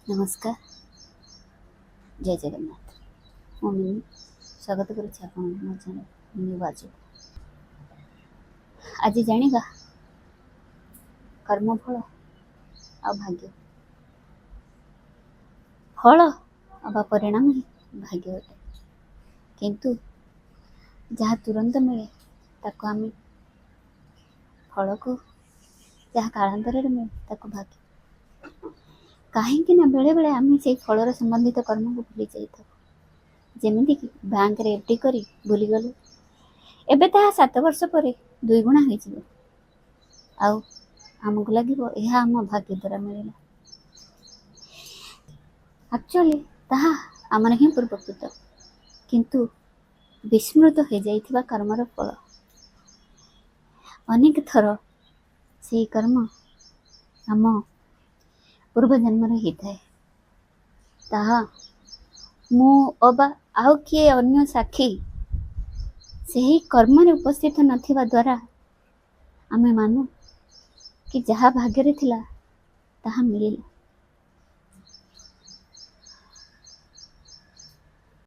ନମସ୍କାର, ଜୟ ଜଗନ୍ନାଥ। ମୁଁ ମିନି ସ୍ୱାଗତ କରୁଛି ଆପଣଙ୍କୁ ମୋ ଚ୍ୟାନେଲ ମିନି ବାଜୁ। ଆଜି ଜାଣିବା କର୍ମଫଳ ଆଉ ଭାଗ୍ୟ। ଫଳ ବା ପରିଣାମ ହିଁ ଭାଗ୍ୟ ଅଟେ, କିନ୍ତୁ ଯାହା ତୁରନ୍ତ ମିଳେ ତାକୁ ଆମେ ଫଳକୁ, ଯାହା କାଳାନ୍ତରରେ ମିଳେ ତାକୁ ଭାଗ୍ୟ। କାହିଁକି ନା ବେଳେବେଳେ ଆମେ ସେଇ ଫଳର ସମ୍ବନ୍ଧିତ କର୍ମକୁ ଭୁଲି ଯାଇଥାଉ। ଯେମିତିକି ବ୍ୟାଙ୍କରେ ଏଫ୍ଡି କରି ଭୁଲିଗଲୁ, ଏବେ ତାହା 7 ବର୍ଷ ପରେ 2 ଗୁଣା ହୋଇଯିବ, ଆଉ ଆମକୁ ଲାଗିବ ଏହା ଆମ ଭାଗ୍ୟ ଦ୍ୱାରା ମିଳିଲା। ଆକ୍ଚୁଆଲି ତାହା ଆମର ହିଁ ପୂର୍ବକୃତ, କିନ୍ତୁ ବିସ୍ମୃତ ହୋଇଯାଇଥିବା କର୍ମର ଫଳ। ଅନେକ ଥର ସେହି କର୍ମ ଆମ ପୂର୍ବଜନ୍ମରେ ହେଇଥାଏ। ତାହା ମୁଁ ଅବା ଆଉ କିଏ ଅନ୍ୟ ସାକ୍ଷୀ ସେହି କର୍ମରେ ଉପସ୍ଥିତ ନଥିବା ଦ୍ୱାରା ଆମେ ମାନୁ କି ଯାହା ଭାଗ୍ୟରେ ଥିଲା ତାହା ମିଳିଲା।